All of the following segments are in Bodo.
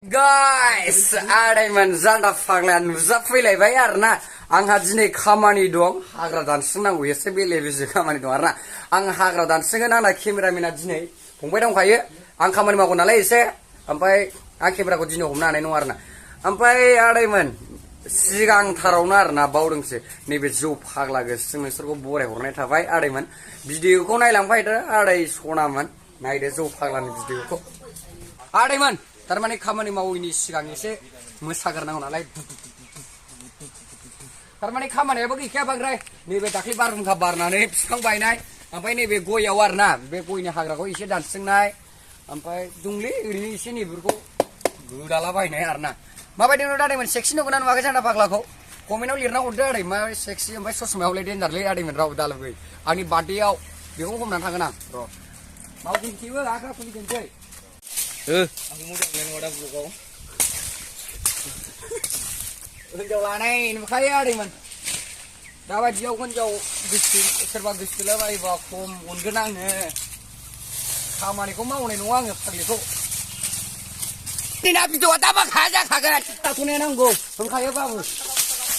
Guys, आदैमोन जान्दा फाग्ला नुजाफैलायबाय आरोना आंहा दिनै खामानि दं हाग्रा दानस्रांनांगौ एसे बेले बेजे खामानि दं आरोना आं हाग्रा दानस्रांगोन आंना केमेरामेना दिनै फंबाय दंखायो आं खामानि मावगोन नालाय एसे ओमफ्राय आं केमेराखौ दिनै हमनो हानाय नङा आरोना ओमफ्राय आदैमोन सिगांथारावनो आरोना बावदोंसो नैबे जौ फाग्ला गोसोजों नोंसोरखौ बरायहरनाय थाबाय आदैमोन भिडिअखौ नायलांबाय थादो आदै सनामोन नायदो जौ फाग्लानि भिडिअखौ आदैमोन तारमाने खामानि मावैनि सिगां एसे मोसाग्रोनांगौ नालाय तारमाने खामानियाबो गैखाया बांद्राय नैबे दाख्लै बारहुंखा बारनानै बिफां बायनाय ओमफ्राय नैबे गयाव आरोना बे गयनि हाग्राखौ एसे दानस्रांनाय ओमफ्राय दंलै ओरैनो एसे नैबेफोरखौ गोदालाबायनाय आरोना माबायदि नुदों आदैमोन सेक्सि नुगोना नुवाखै जान्दा फाग्लाखौ कमेन्टआव लिरना हरदो आदै मा सेक्सि ओमफ्राय ससमायावलाय देन्जारलै आदैमोन राव दालाबै आंनि बार्थडेआव बेखौ हमनानै थांगोन आं र' मावदिंथिबो आग्रा खुलिगोनसै aku mudah main wadah buku. Jauh lanai, makanya ada man. Dapat jauh kan jauh bisnis serba bisnis lah, bayi bakum ungenang ne. Kamari kau mau nih nuang ya kali itu. Ini nabi tu ada apa kaja kaget. Aku nih nanggo, kaya apa bu?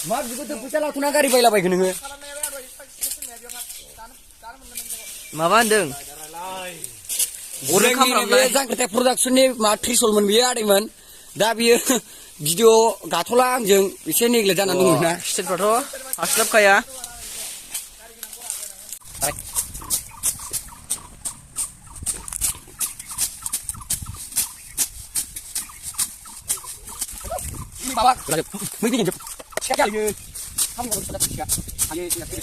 Mak juga tu pucat lah, tu nak kari bayi lah bayi kene. Mawandeng. Orang kamera yang kita production ni matri solman biar ada man, dah biar video gatola anjing, bisa ni gila jangan nunggu na. Set foto, aslap kaya. Ini bawa, mungkin jep. Siapa lagi? Kamu harus ada siapa? Ayo siapa?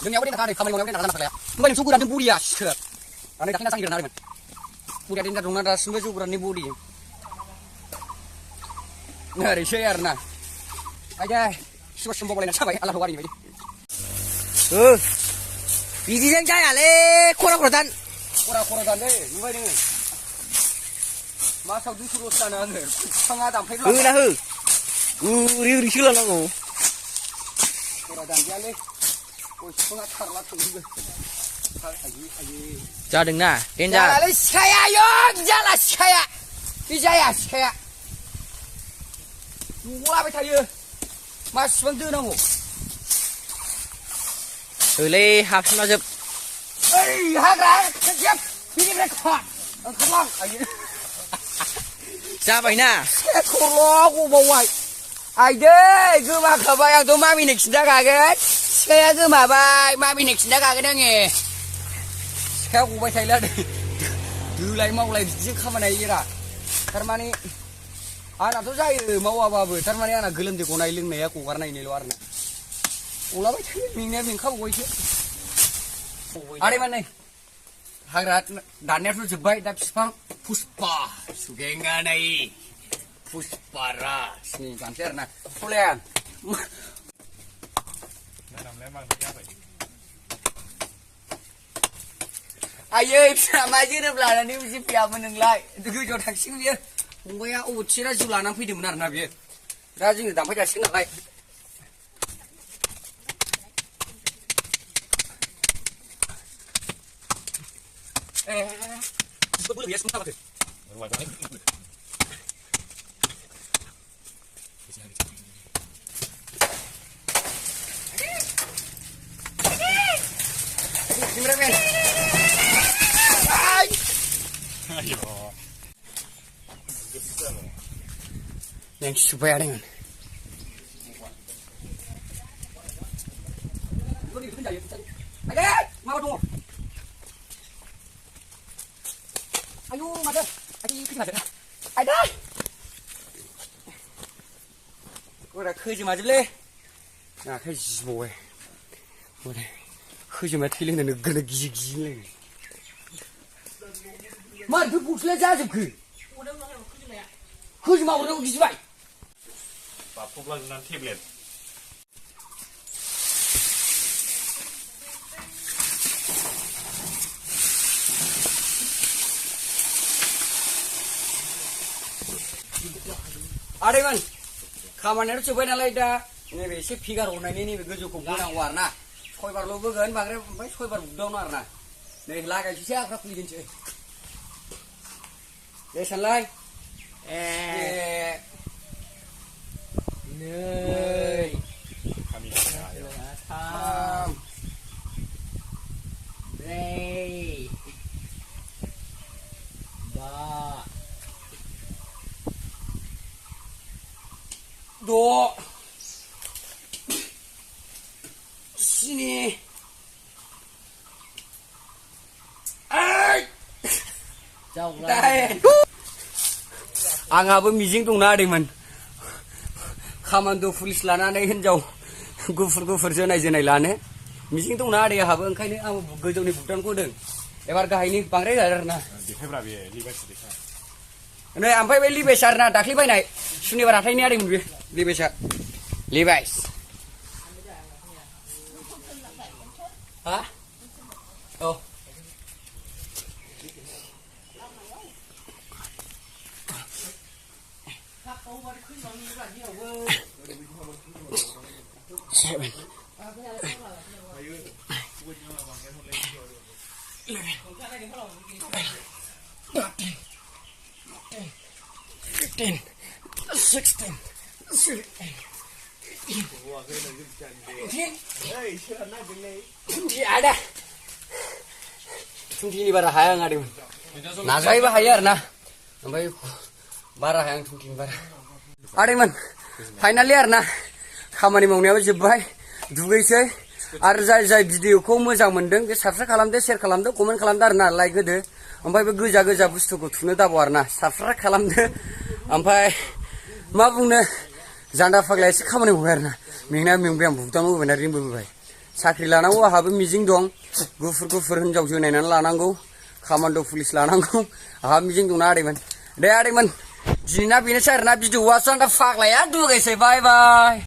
Dunia ini nak ada kamera yang nak nak Mungkin suku dan budi ya, sih. Karena dah kena sanggir nari man. Budi ada di rumah dah semua suku dan budi. Nari share na. Aja, semua semua boleh nak capai. Allah wari ni. Biji yang jaya le, kora-koran deh. Mungkin ni. Masa tu suruh sana ni. Sangat damai. Lah. Uri sila nago. Koran dia le. Jadeng na, denja. Jalan saya yuk, jalan saya. Bijaya saya. Mula bertanya, mas bantu namu. Le, hap semua jep. Hagra, kejap. Ini rekod. Kelong. Siapa ini? Kelong, aku bawa. Aida, cuma kebayang tu mami nik sudah kaget. Saya cuma baik, mami nik sudah kaget ni. Saya aku baca lihat. Dulu mau lagi sih kaman aja lah. Termani, anak tu saya mau apa apa. Termani anak gelem di kona iling ni aku karena ini luar na. Ulah baca ni ni kau baca. Ada mana? Hagrat dania tu jebai dah sepang puspa. Sugenga nai. Puspara, sini kantor na. Pulian. Ayo, sama aja ni belanda ni mesti pihak menenglai. Itu kita taksi ni dia. Mungkin ya, cira julana pun benar na dia. Rajin kita dapat taksi nak lagi. Boleh biasa mungkin apa tu? Kameramen. Ayo. Yang supaya ada kan. Ayo, mau tu. Ayo, mata. Ayo, kita mata. Ada. Kau dah kerja macam le. Nak kerja semua. Boleh. Kerja macam ni nak gila gigi le. Mat tu bukan saja ke? Kerja macam orang gigi baik. Bapak lagi nanti beli. Ada man, kamarnya tu coba nalai dah. Ni besi figure orang ni begitu kumpulan warna. Kau baru lo began, bagai, bagai kau baru down warna. Nih laga sih aku pilih jenis. दे सानलाय नै खामि हायाव 3 4 5 6 7 8 9 आंहाबो मिजिं दंना आदैमोन खामान्द' पुलिस लानानै हिनजाव गुफुर गुफुर जोनाय लानो मिजिं दंना आदै आंहाबो ओंखायनो आं गोजौनि बुगदानखौ होदों एबार गाहायनि बांद्राय जादों आरोना देखायब्रा बे लिबाइसो देखाय नै ओमफ्राय बे लिभाइस आरोना दाख्लै बायनाय सुनिबार हाथायनि आदैमोन बे लिभाइसआ लिभाइस हा औ Seven. 15, 16, 17. Ada. Tungkini bara hayang ada. Nazai bah hayar na. Ambai bara hayang tungkini bara. Ada man. Finally arna. खामानि मावनायाबो जोब्बाय दुगैसै आरो जाय भिडिअखौ मोजां मोनदों बे साबस्क्राइब खालामदो शेयार खालामदो कमेन्ट खालामदो आरोना लाइक होदो ओमफ्राय बे गोजा बुस्थुखौ थुनो दाबाव आरोना साबस्क्राइब खालामदो ओमफ्राय मा बुंनो जान्दा फाग्लाया एसे खामानि मावबाय आरोना मेंनाया मेंबाय आं बुगदान होबायना रिंबो होबाय साख्रि लानांगौ आंहाबो मिजिं दं गुफुर हिनजाव जोनायनानै लानांगौ खामान्द' पुलिस लानांगौ आंहा मिजिं दंना आदैमोन दे आदैमोन दिनैना बेनोसै आरोना भिडिअआ जान्दा फाग्लाया दुगैसै बाय बाय